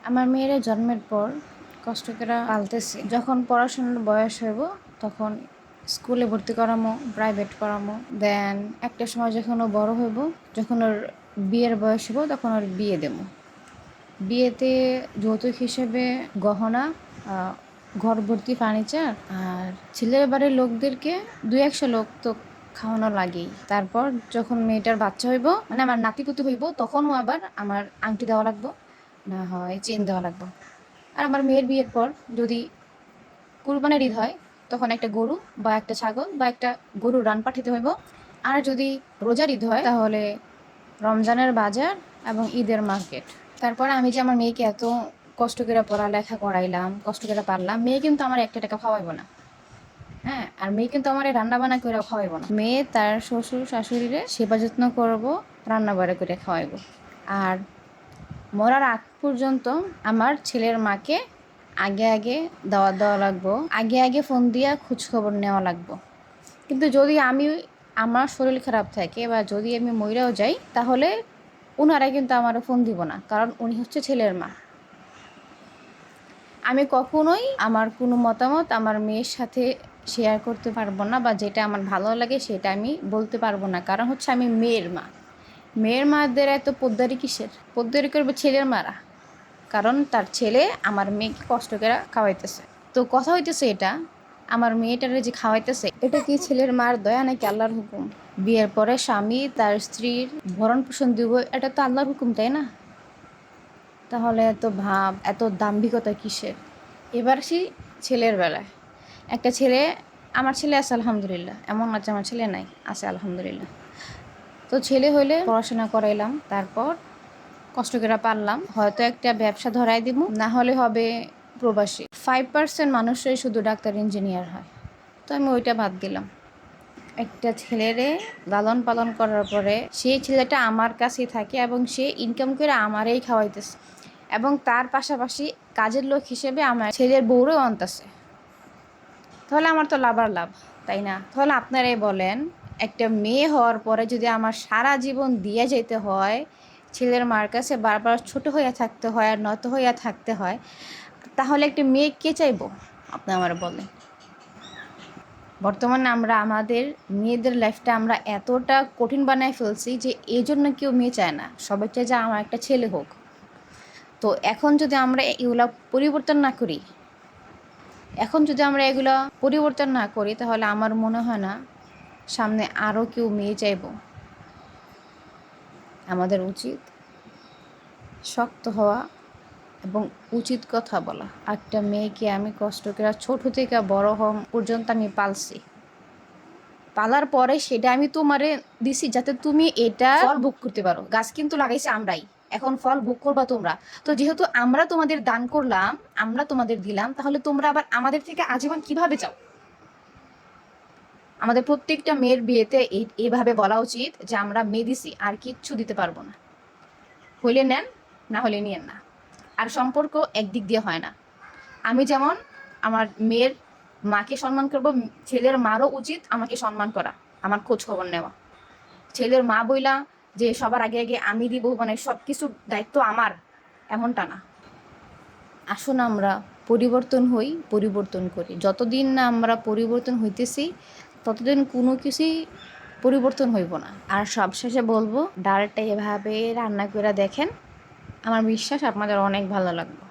আমার মেয়েরা জন্মের পর কষ্ট করে পালতেছি। যখন পড়াশোনার বয়স হইব তখন স্কুলে ভর্তি করামো, প্রাইভেট করামো। দেন একটা সময় যখন ও বড় হইব, যখন ওর বিয়ের বয়স হইব তখন ওর বিয়ে দেবো। বিয়েতে যৌতুক হিসেবে গহনা, ঘর ভর্তি ফার্নিচার, আর ছেলের বাড়ির লোকদেরকে 200 লোক তো খাওয়ানো লাগেই। তারপর যখন মেয়েটার বাচ্চা হইব, মানে আমার নাতিপুতি হইব, তখনও আবার আমার আংটি দেওয়া লাগবো, না হয় চেন দেওয়া লাগবো। আর আমার মেয়ের বিয়ের পর যদি কুরবানের ঈদ হয় তখন একটা গরু বা একটা ছাগল বা একটা গরুর রান পাঠাতে হইব। আর যদি রোজার ঈদ হয় তাহলে রমজানের বাজার এবং ঈদের মার্কেট। তারপর আমি যে আমার মেয়েকে এত কষ্ট করে পড়ালেখা করাইলাম, কষ্ট করে পারলাম, মেয়ে কিন্তু আমার একটা টাকা খাওয়াইবো না। হ্যাঁ, আর মেয়ে কিন্তু আমার রান্না বান্না করে খাওয়াইবো না। মেয়ে তার শ্বশুর শাশুড়িরে সেবা যত্ন করবো, রান্না বাড়া করে খাওয়াইবো। আর মরার আগ পর্যন্ত আমার ছেলের মাকে আগে আগে দাওয়াত দেওয়া লাগবো, আগে আগে ফোন দিয়া খোঁজখবর নেওয়া লাগবো। কিন্তু যদি আমার শরীর খারাপ থাকে বা যদি আমি মইরাও যাই, তাহলে ওনারা কিন্তু আমার ফোন দিব না, কারণ উনি হচ্ছে ছেলের মা। আমি কখনোই আমার কোনো মতামত আমার মেয়ের সাথে শেয়ার করতে পারবো না, বা যেটা আমার ভালো লাগে সেটা আমি বলতে পারবো না, কারণ হচ্ছে আমি মেয়ের মা। মেয়ের মাদের এত পোদ্দারি কিসের? পোদ্দারি করবে ছেলের মারা, কারণ তার ছেলে আমার মেয়েকে কষ্ট করে খাওয়াইতেছে। তো কথা হইতেছে এটা, আমার মেয়েটারে যে খাওয়াইতেছে এটা কি ছেলের মার দয়া নাকি আল্লাহর হুকুম? বিয়ের পরে স্বামী তার স্ত্রীর ভরণ পোষণ দিব, এটা তো আল্লাহর হুকুম, তাই না? তাহলে এত ভাব, এত দাম্ভিকতা কিসের? এবার আসি ছেলের বেলায়। একটা ছেলে, আমার ছেলে আছে আলহামদুলিল্লাহ, এমন না যে আমার ছেলে নাই, আছে আলহামদুলিল্লাহ। তো ছেলে হইলে পড়াশোনা করাইলাম, তারপর কষ্ট করে পারলাম, হয়তো একটা ব্যবসা ধরাই দিব, না হলে হবে প্রবাসী। 5% মানুষই শুধু ডাক্তার ইঞ্জিনিয়ার হয়, তো আমি ওইটা বাদ দিলাম। একটা ছেলেরে লালন পালন করার পরে সেই ছেলেটা আমার কাছেই থাকে এবং সে ইনকাম করে আমারই খাওয়াইতেছে, এবং তার পাশাপাশি কাজের লোক হিসেবে আমার ছেলের বউরও আনতেছে। তাহলে আমার তো লাভ আর লাভ, তাই না? তাহলে আপনারাই বলেন, একটা মেয়ে হওয়ার পরে যদি আমার সারা জীবন দিয়ে যেতে হয়, ছেলের মার কাছে বারবার ছোট হইয়া থাকতে হয় আর নত হইয়া থাকতে হয়, তাহলে একটা মেয়ে কে চাইবো? আপনি আমার বলেন। বর্তমানে আমরা আমাদের মেয়েদের লাইফটা আমরা এতটা কঠিন বানায় ফেলছি যে এই জন্য কেউ মেয়ে চায় না, সবাই চায় যে আমার একটা ছেলে হোক। তো এখন যদি আমরা এগুলা পরিবর্তন না করি, তাহলে আমার মনে হয় না সামনে আরও কেউ মেয়ে চাইব। আমাদের উচিত শক্ত হওয়া এবং উচিত কথা বলা। একটা মেয়েকে আমি কষ্ট করে ছোট থেকে বড় হওয়া পর্যন্ত আমি পালছি, পালার পরে সেটা আমি তোমারে দিছি যাতে তুমি এটা ফল ভোগ করতে পারো। গাছ কিন্তু লাগাইছে আমরাই, এখন ফল ভোগ করবা তোমরা। তো যেহেতু আমরা তোমাদের দান করলাম, আমরা তোমাদের দিলাম, তাহলে তোমরা আবার আমাদের থেকে আজীবন কিভাবে চাও? আমাদের প্রত্যেকটা মেয়ের বিয়েতে এইভাবে বলা উচিত যে আমরা মেয়ে দিছি, আর কিচ্ছু দিতে পারবো না, হইলে নেন, না হলে নিয়েন না। আর সম্পর্ক একদিক দিয়ে হয় না। আমি যেমন আমার মেয়ের মাকে সম্মান করব, ছেলের মারও উচিত আমাকে সম্মান করা, আমার খোঁজ খবর নেওয়া। ছেলের মা বইলা যে সবার আগে আগে আমি দিব, মানে সব কিছু দায়িত্ব আমার, এমনটা না। আসুন আমরা পরিবর্তন হই, পরিবর্তন করি। যতদিন না আমরা পরিবর্তন হইতেছি ততদিন কোনো কিছুই পরিবর্তন হইব না। আর সবশেষে বলবো, ডালটা এভাবে রান্না করে দেখেন, আমার বিশ্বাস আপনাদের অনেক ভালো লাগবে।